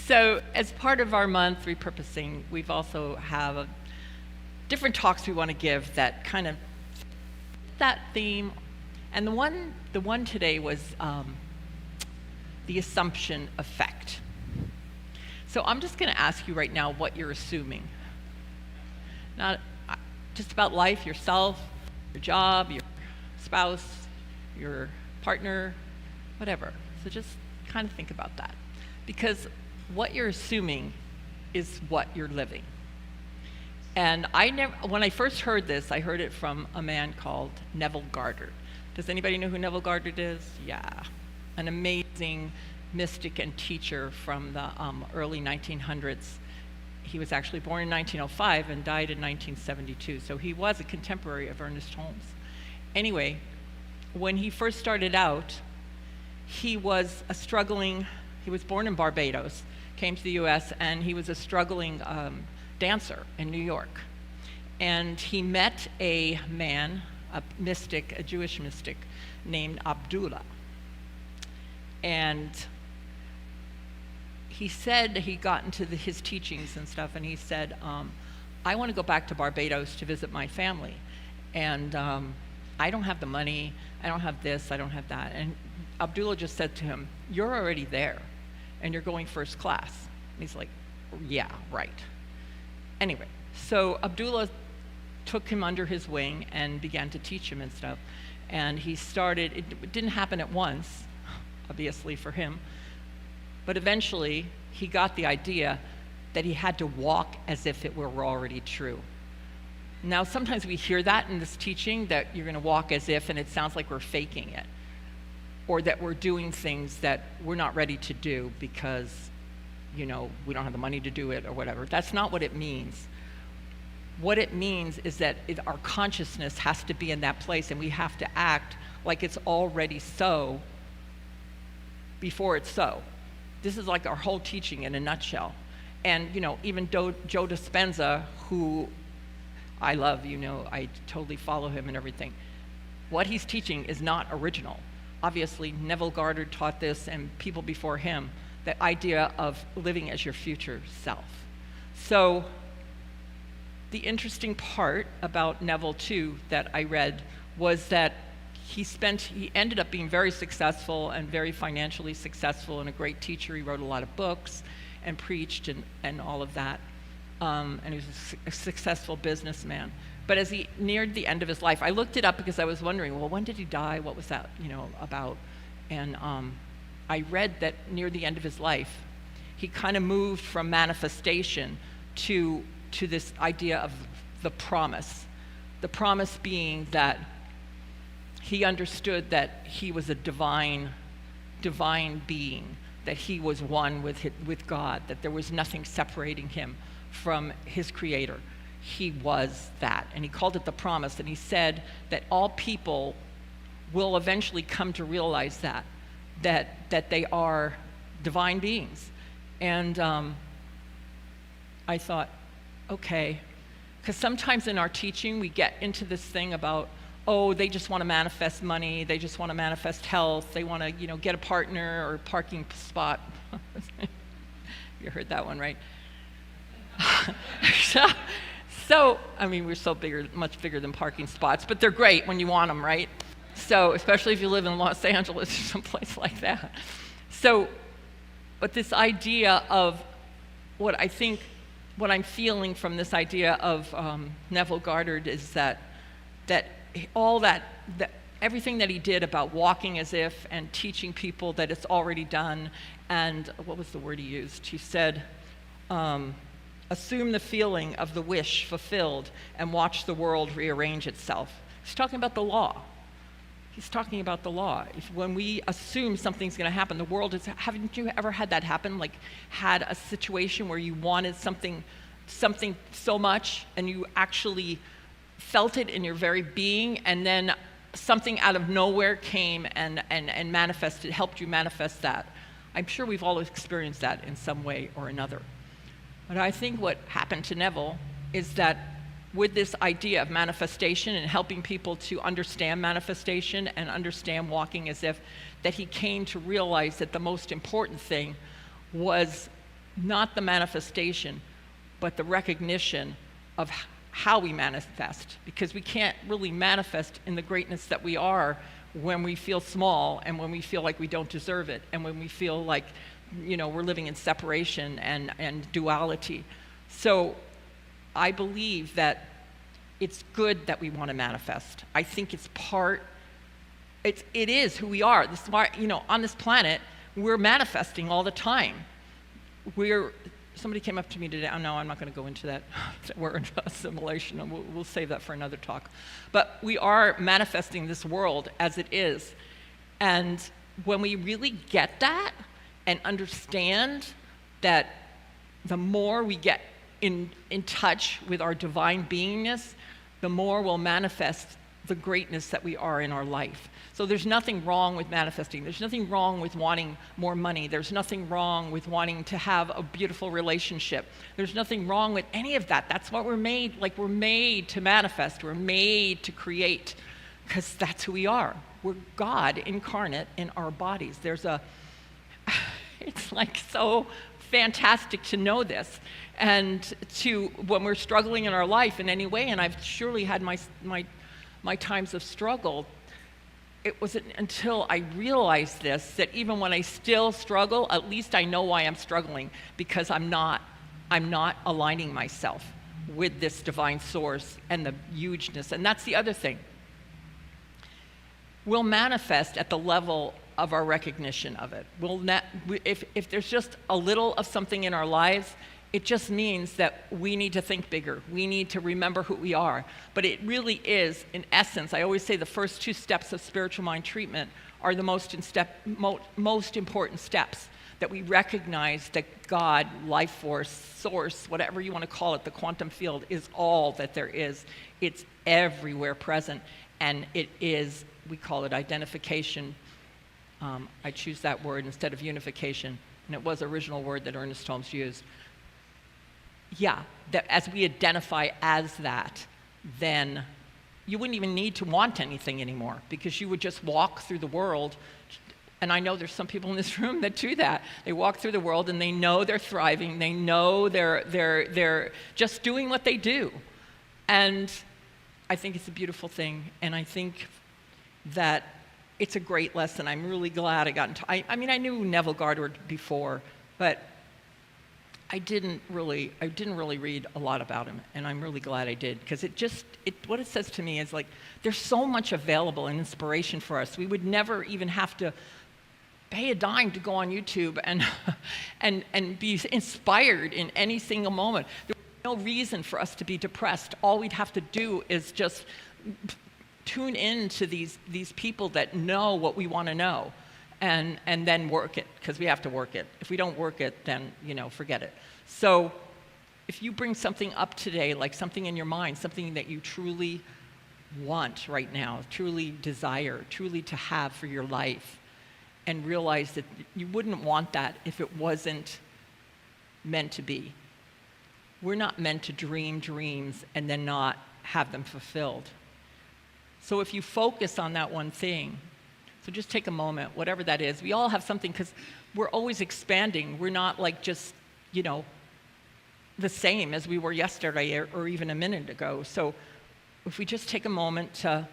So as part of our month repurposing, we've also have different talks we want to give that kind of that theme. And the one today was the assumption effect. So I'm just going to ask you right now what you're assuming. Not just about life, yourself, your job, your spouse, your partner, whatever. So just kind of think about that. Because what you're assuming is what you're living. And when I first heard this, I heard it from a man called Neville Goddard. Does anybody know who Neville Goddard is? Yeah. An amazing mystic and teacher from the early 1900s. He was actually born in 1905 and died in 1972. So he was a contemporary of Ernest Holmes. Anyway, when he first started out, he was born in Barbados, came to the US, and he was a struggling dancer in New York. And he met a man, a mystic, a Jewish mystic, named Abdullah. And he said, he got into his teachings and stuff, and he said, I want to go back to Barbados to visit my family. And I don't have the money, I don't have this, I don't have that. And Abdullah just said to him, you're already there, and you're going first class. And he's like, yeah, right. Anyway, so Abdullah took him under his wing and began to teach him and stuff. And he started, it didn't happen at once, obviously for him, but eventually he got the idea that he had to walk as if it were already true. Now, sometimes we hear that in this teaching, that you're going to walk as if, and it sounds like we're faking it, or that we're doing things that we're not ready to do because, we don't have the money to do it or whatever. That's not what it means. What it means is that our consciousness has to be in that place, and we have to act like it's already so before it's so. This is like our whole teaching in a nutshell. And, even Joe Dispenza, who I love, I totally follow him and everything. What he's teaching is not original. Obviously, Neville Goddard taught this, and people before him, the idea of living as your future self. So the interesting part about Neville, too, that I read was that he ended up being very successful and very financially successful and a great teacher. He wrote a lot of books and preached and all of that. And he was a successful businessman. But as he neared the end of his life, I looked it up because I was wondering, well, when did he die? What was that, about? And I read that near the end of his life, he kind of moved from manifestation to this idea of the promise. The promise being that he understood that he was a divine being, that he was one with God, that there was nothing separating him from his creator. He was that, and he called it the promise, and he said that all people will eventually come to realize that they are divine beings. And I thought, okay, because sometimes in our teaching we get into this thing about, they just want to manifest money, they just want to manifest health, they want to, get a partner or a parking spot. You heard that one, right? So, we're so bigger, much bigger than parking spots, but they're great when you want them, right? So, especially if you live in Los Angeles or someplace like that. So, but this idea of what I'm feeling from this idea of Neville Goddard is that everything that he did about walking as if and teaching people that it's already done, and what was the word he used? He said, assume the feeling of the wish fulfilled and watch the world rearrange itself. He's talking about the law. He's talking about the law. When we assume something's going to happen, the world is. Haven't you ever had that happen? Like, had a situation where you wanted something so much, and you actually felt it in your very being, and then something out of nowhere came and manifested, helped you manifest that. I'm sure we've all experienced that in some way or another. But I think what happened to Neville is that with this idea of manifestation and helping people to understand manifestation and understand walking as if, that he came to realize that the most important thing was not the manifestation, but the recognition of how we manifest, because we can't really manifest in the greatness that we are when we feel small and when we feel like we don't deserve it and when we feel like, we're living in separation and duality. So I believe that it's good that we want to manifest. I think it is who we are. This is why, on this planet, we're manifesting all the time. Somebody came up to me today. Oh, no, I'm not going to go into that. We're in assimilation, and we'll save that for another talk. But we are manifesting this world as it is. And when we really get that and understand that the more we get in touch with our divine beingness, the more we'll manifest the greatness that we are in our life. So there's nothing wrong with manifesting. There's nothing wrong with wanting more money. There's nothing wrong with wanting to have a beautiful relationship. There's nothing wrong with any of that. That's what we're made. We're made to manifest. We're made to create, because that's who we are. We're God incarnate in our bodies. It's so fantastic to know this, and when we're struggling in our life in any way, and I've surely had my times of struggle. It wasn't until I realized this that even when I still struggle, at least I know why I'm struggling, because I'm not aligning myself with this divine source and the hugeness. And that's the other thing. We'll manifest at the level of our recognition of it. If there's just a little of something in our lives, it just means that we need to think bigger. We need to remember who we are. But it really is, in essence, I always say the first 2 steps of spiritual mind treatment are the most important steps, that we recognize that God, life force, source, whatever you want to call it, the quantum field, is all that there is. It's everywhere present, and it is, we call it identification. I choose that word instead of unification, and it was the original word that Ernest Holmes used. Yeah, that as we identify as that, then you wouldn't even need to want anything anymore, because you would just walk through the world. And I know there's some people in this room that do that. They walk through the world and they know they're thriving. They know they're just doing what they do. And I think it's a beautiful thing. And I think that it's a great lesson. I'm really glad I got into I mean, I knew Neville Goddard before, but I didn't really read a lot about him, and I'm really glad I did, because what it says to me is there's so much available and inspiration for us. We would never even have to pay a dime to go on YouTube and be inspired in any single moment. There's no reason for us to be depressed. All we'd have to do is just tune in to these people that know what we want to know. And then work it, because we have to work it. If we don't work it, then, forget it. So if you bring something up today, like something in your mind, something that you truly want right now, truly desire, truly to have for your life, and realize that you wouldn't want that if it wasn't meant to be. We're not meant to dream dreams and then not have them fulfilled. So if you focus on that one thing, so just take a moment, whatever that is. We all have something, because we're always expanding. We're not just, the same as we were yesterday or even a minute ago. So if we just take a moment to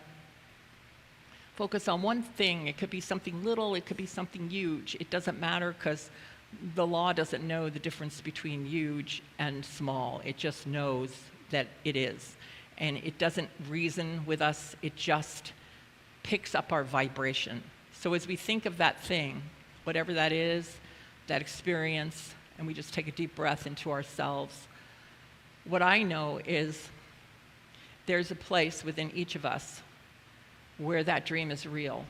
focus on one thing, it could be something little, it could be something huge. It doesn't matter, because the law doesn't know the difference between huge and small. It just knows that it is. And it doesn't reason with us. It just picks up our vibration. So as we think of that thing, whatever that is, that experience, and we just take a deep breath into ourselves, what I know is there's a place within each of us where that dream is real,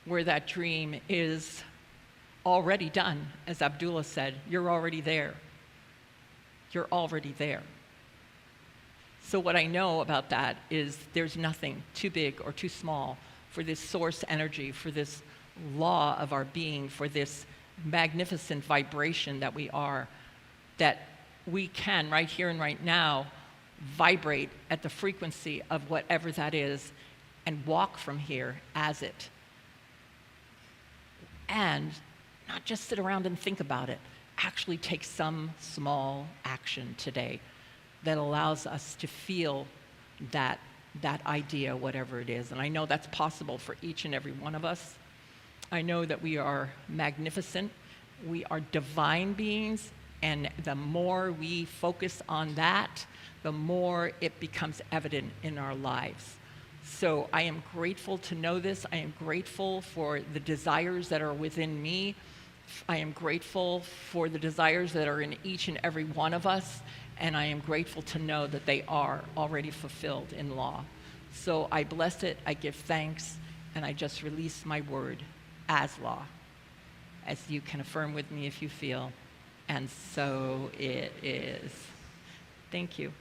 where that dream is already done. As Abdullah said, you're already there. You're already there. So what I know about that is there's nothing too big or too small for this source energy, for this law of our being, for this magnificent vibration that we are, that we can, right here and right now, vibrate at the frequency of whatever that is and walk from here as it. And not just sit around and think about it, actually take some small action today that allows us to feel that idea, whatever it is. And I know that's possible for each and every one of us. I know that we are magnificent. We are divine beings. And the more we focus on that, the more it becomes evident in our lives. So I am grateful to know this. I am grateful for the desires that are within me. I am grateful for the desires that are in each and every one of us. And I am grateful to know that they are already fulfilled in law. So I bless it, I give thanks, and I just release my word as law, as you can affirm with me if you feel. And so it is. Thank you.